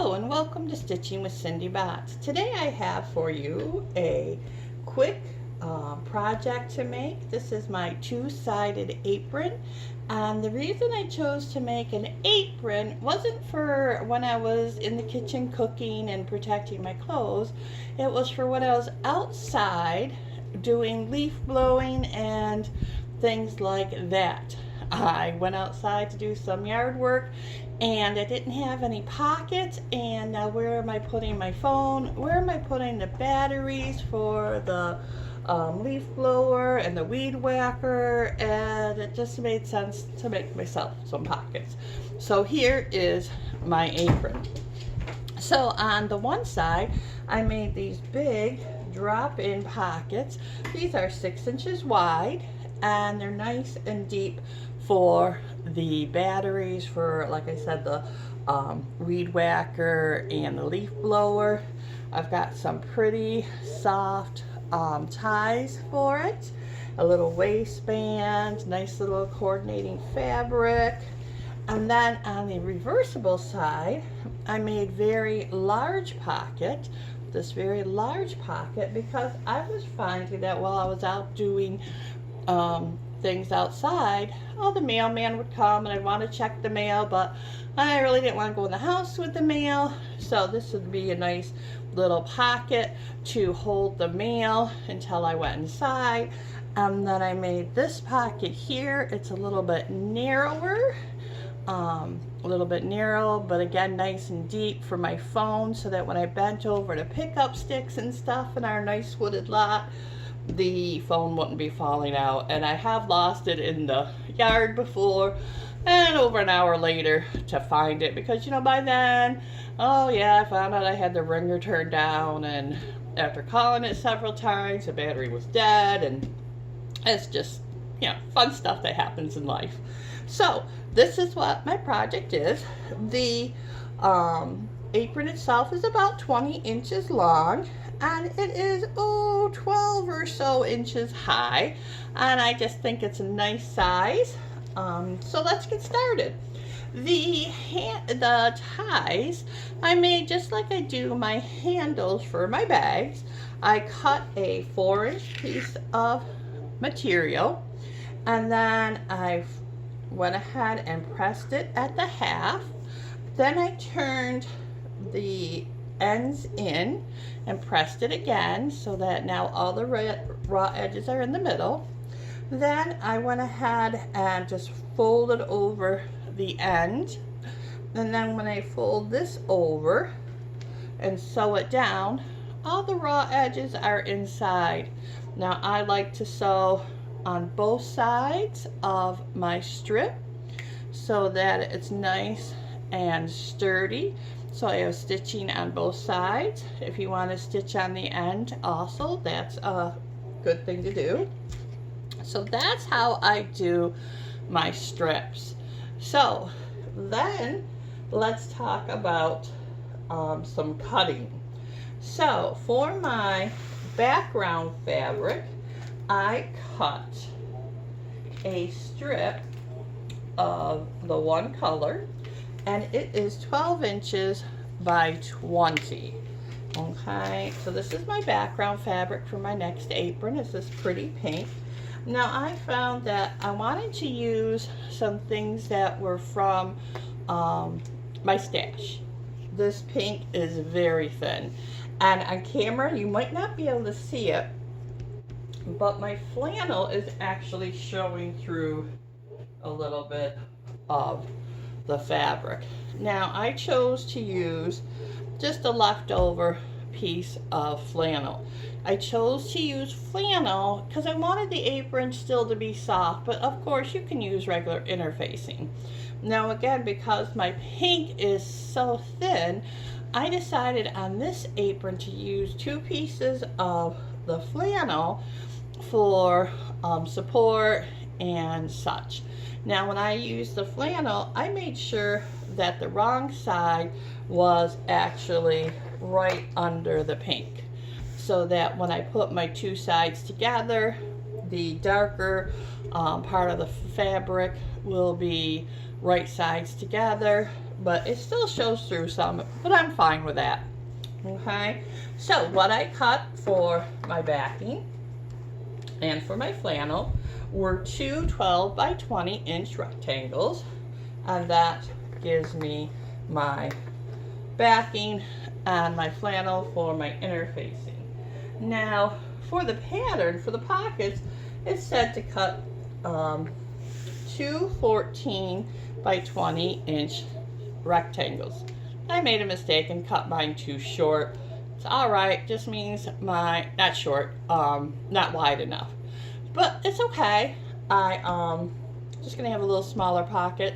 Hello and welcome to Stitching with Cindy Botts. Today I have for you a quick project to make. This is my two-sided apron, and the reason I chose to make an apron wasn't for when I was in the kitchen cooking and protecting my clothes. It was for when I was outside doing leaf blowing and things like that. I went outside to do some yard work and I didn't have any pockets, and now where am I putting my phone? Where am I putting the batteries for the leaf blower and the weed whacker? And it just made sense to make myself some pockets. So here is my apron. So on the one side I made these big drop-in pockets. These are 6 inches wide and they're nice and deep for the batteries for, like I said, the weed whacker and the leaf blower. I've got some pretty soft ties for it, a little waistband, nice little coordinating fabric. And then on the reversible side I made very large pocket, this very large pocket, because I was finding that while I was out doing things outside, the mailman would come and I'd want to check the mail, but I really didn't want to go in the house with the mail, so this would be a nice little pocket to hold the mail until I went inside. And then I made this pocket here. It's a little bit narrower, but again nice and deep for my phone, so that when I bent over to pick up sticks and stuff in our nice wooded lot, the phone wouldn't be falling out. And I have lost it in the yard before, and over an hour later to find it, because by then, I found out I had the ringer turned down, and after calling it several times the battery was dead, and it's just fun stuff that happens in life. So this is what my project is. The apron itself is about 20 inches long, and it is 12 or so inches high, and I just think it's a nice size. So let's get started. The ties I made just like I do my handles for my bags. I cut a 4-inch piece of material, and then I went ahead and pressed it at the half. Then I turned the ends in and pressed it again, so that now all the raw edges are in the middle. Then I went ahead and just folded over the end, and then when I fold this over and sew it down, all the raw edges are inside. Now I like to sew on both sides of my strip so that it's nice and sturdy. So I have stitching on both sides. If you want to stitch on the end also, that's a good thing to do. So that's how I do my strips. So then let's talk about some cutting. So for my background fabric, I cut a strip of the one color, and it is 12 inches by 20. Okay, so this is my background fabric for my next apron. It's this pretty pink. Now I found that I wanted to use some things that were from my stash. This pink is very thin, and on camera you might not be able to see it, but my flannel is actually showing through a little bit of the fabric. Now I chose to use just a leftover piece of flannel. I chose to use flannel because I wanted the apron still to be soft, but of course you can use regular interfacing. Now again, because my pink is so thin, I decided on this apron to use 2 pieces of the flannel for support and such. Now when I used the flannel, I made sure that the wrong side was actually right under the pink, so that when I put my 2 sides together, the darker part of the fabric will be right sides together but it still shows through some, but I'm fine with that. Okay, so what I cut for my backing and for my flannel were two 12 by 20 inch rectangles, and that gives me my backing and my flannel for my interfacing. Now for the pattern, for the pockets, it's said to cut two 14 by 20 inch rectangles. I made a mistake and cut mine too short. It's alright, just means my, not short, not wide enough. But it's okay. I just gonna have a little smaller pocket,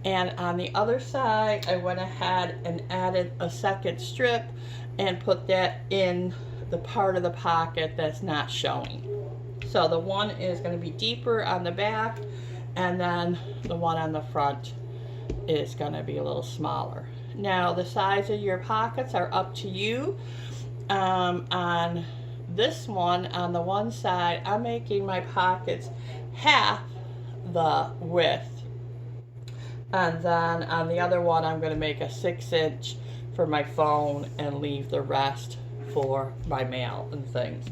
and on the other side I went ahead and added a second strip and put that in the part of the pocket that's not showing. So the one is going to be deeper on the back, and then the one on the front is going to be a little smaller. Now the size of your pockets are up to you. On this one, on the one side, I'm making my pockets half the width, and then on the other one I'm going to make a 6-inch for my phone and leave the rest for my mail and things.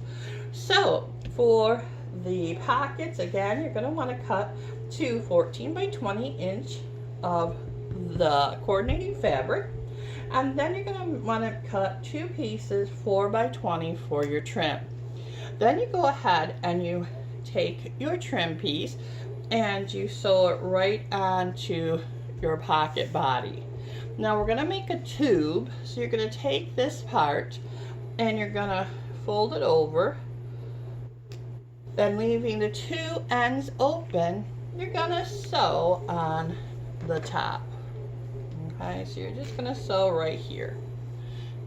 So for the pockets, again, you're going to want to cut two 14 by 20 inch of the coordinating fabric, and then you're going to want to cut two pieces 4 by 20 for your trim. Then you go ahead and you take your trim piece and you sew it right onto your pocket body. Now we're going to make a tube, so you're going to take this part and you're going to fold it over, then leaving the two ends open, you're going to sew on the top. Okay, so you're just going to sew right here.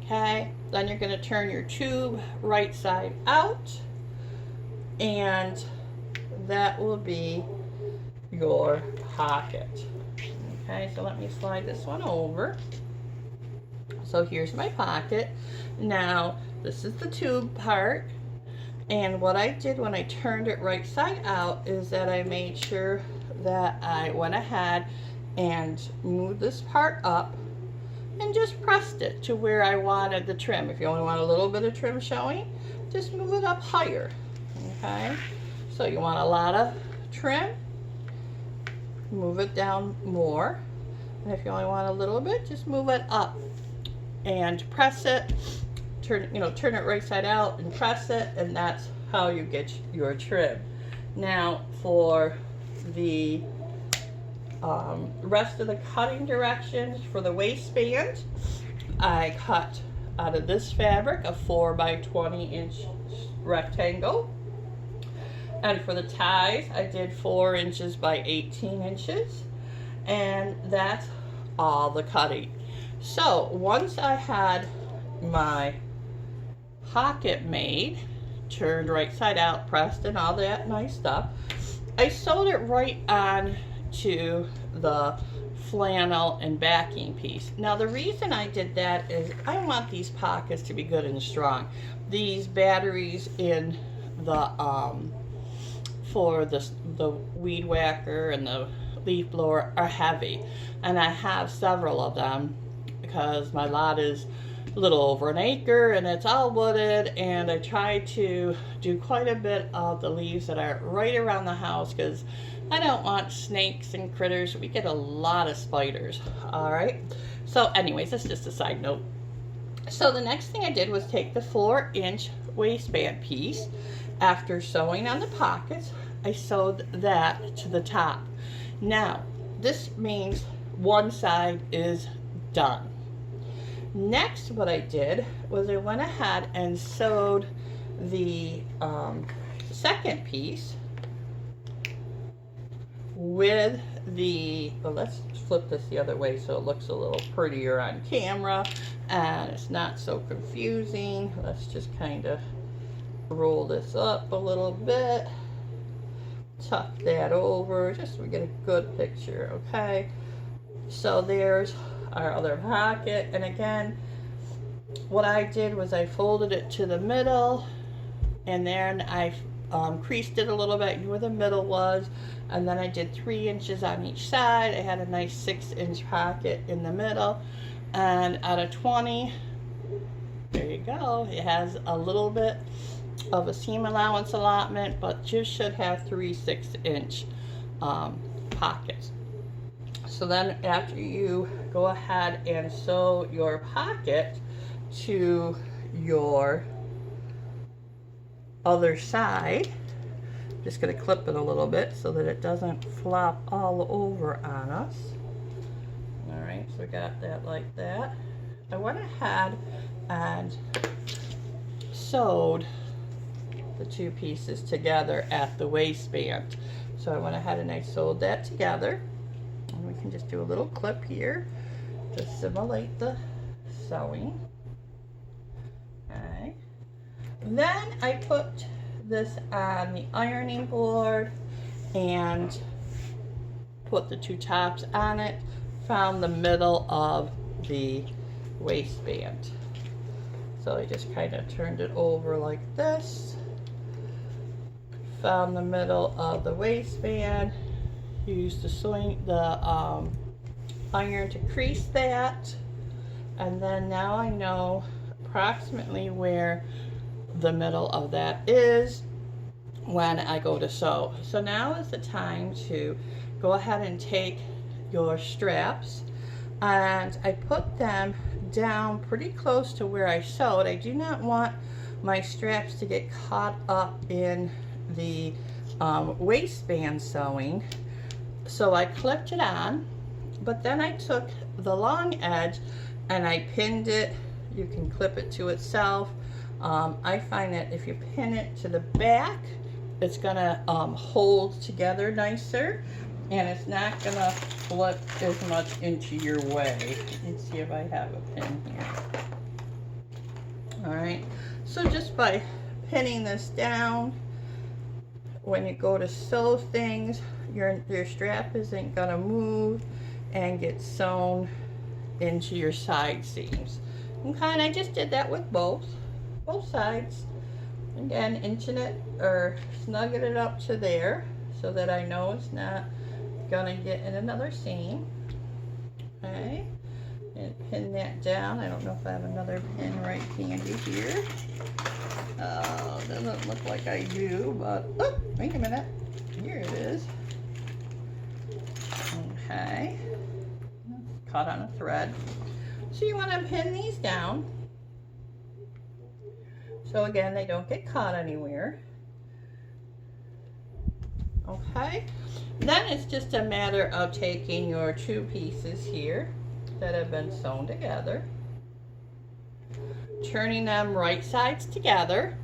Okay, then you're going to turn your tube right side out, and that will be your pocket. Okay, so let me slide this one over. So here's my pocket. Now this is the tube part, and what I did when I turned it right side out is that I made sure that I went ahead and moved this part up and just pressed it to where I wanted the trim. If you only want a little bit of trim showing, just move it up higher. Okay, so you want a lot of trim, move it down more, and if you only want a little bit, just move it up and press it. Turn it right side out and press it, and that's how you get your trim. Now for the rest of the cutting directions for the waistband, I cut out of this fabric a 4 by 20 inch rectangle, and for the ties I did 4 inches by 18 inches, and that's all the cutting. So once I had my pocket made, turned right side out, pressed, and all that nice stuff, I sewed it right on to the flannel and backing piece. Now the reason I did that is I want these pockets to be good and strong. These batteries in the for the weed whacker and the leaf blower are heavy, and I have several of them because my lot is a little over an acre and it's all wooded, and I try to do quite a bit of the leaves that are right around the house because I don't want snakes and critters. We get a lot of spiders. All right, so anyways, that's just a side note. So the next thing I did was take the 4-inch waistband piece. After sewing on the pockets, I sewed that to the top. Now this means one side is done. Next, what I did was I went ahead and sewed the second piece with the, well, let's flip this the other way so it looks a little prettier on camera and it's not so confusing. Let's just kind of roll this up a little bit, tuck that over just so we get a good picture. Okay, so there's our other pocket, and again what I did was I folded it to the middle, and then I creased it a little bit, knew where the middle was, and then I did 3 inches on each side. I had a nice 6-inch pocket in the middle, and out of 20, there you go. It has a little bit of a seam allowance allotment, but you should have 3 6-inch pockets. So then after you go ahead and sew your pocket to your other side, just going to clip it a little bit so that it doesn't flop all over on us. All right, so we got that like that. I went ahead and sewed the 2 pieces together at the waistband. So I went ahead and I sewed that together. And we can just do a little clip here to simulate the sewing. Okay. Then I put this on the ironing board and put the 2 tops on it. Found the middle of the waistband. So I just kind of turned it over like this. Found the middle of the waistband. Used the iron to crease that, and then now I know approximately where the middle of that is when I go to sew. So now is the time to go ahead and take your straps, and I put them down pretty close to where I sewed. I do not want my straps to get caught up in the waistband sewing. So I clipped it on, but then I took the long edge and I pinned it. You can clip it to itself. I find that if you pin it to the back, it's gonna hold together nicer, and it's not gonna flip as much into your way. Let's see if I have a pin here. All right, so just by pinning this down, when you go to sew things, your strap isn't gonna move and get sewn into your side seams. Okay, and I just did that with both sides. Again, inching it or snugging it up to there so that I know it's not gonna get in another seam. Okay, and pin that down. I don't know if I have another pin right handy here. Doesn't look like I do, but oh, wait a minute. Here it is. Okay, caught on a thread. So you want to pin these down. So again, they don't get caught anywhere. Okay, then it's just a matter of taking your 2 pieces here that have been sewn together, turning them right sides together,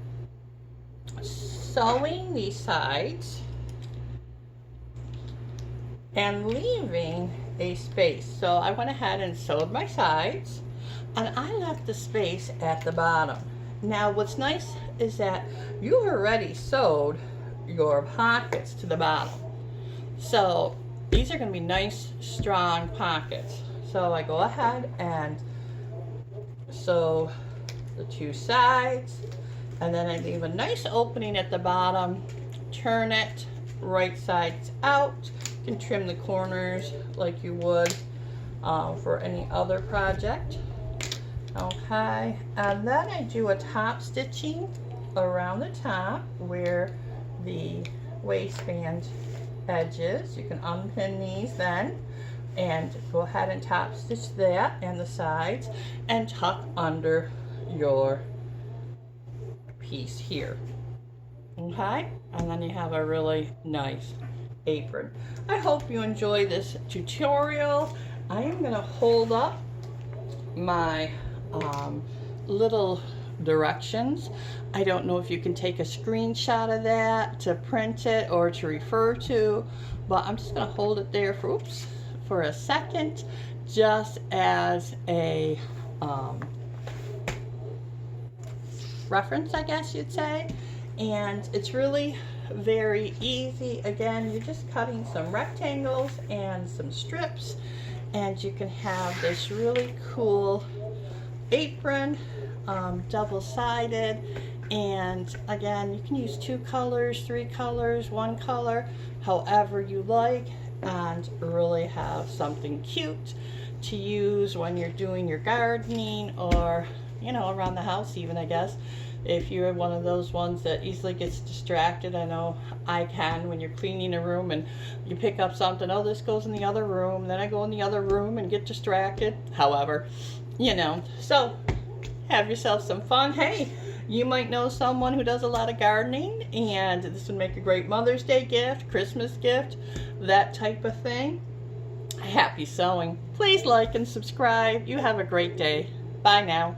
sewing these sides, and leaving a space. So I went ahead and sewed my sides, and I left the space at the bottom. Now what's nice is that you've already sewed your pockets to the bottom. So these are going to be nice strong pockets. So I go ahead and sew the 2 sides, and then I leave a nice opening at the bottom, turn it right sides out. You can trim the corners like you would for any other project. Okay, and then I do a top stitching around the top where the waistband edge is. You can unpin these then and go ahead and top stitch that and the sides and tuck under your piece here. Okay, and then you have a really nice apron. I hope you enjoy this tutorial. I am going to hold up my little directions. I don't know if you can take a screenshot of that to print it or to refer to, but I'm just going to hold it there for a second, just as a reference, I guess you'd say. And it's really very easy. Again, you're just cutting some rectangles and some strips, and you can have this really cool apron, double-sided, And again, you can use 2 colors, 3 colors, 1 color, however you like, and really have something cute to use when you're doing your gardening, or you know, around the house even, I guess. If you're one of those ones that easily gets distracted, I know I can, when you're cleaning a room and you pick up something, oh, this goes in the other room, then I go in the other room and get distracted. However, you know, so have yourself some fun. Hey, you might know someone who does a lot of gardening, and this would make a great Mother's Day gift, Christmas gift, that type of thing. Happy sewing. Please like and subscribe. You have a great day. Bye now.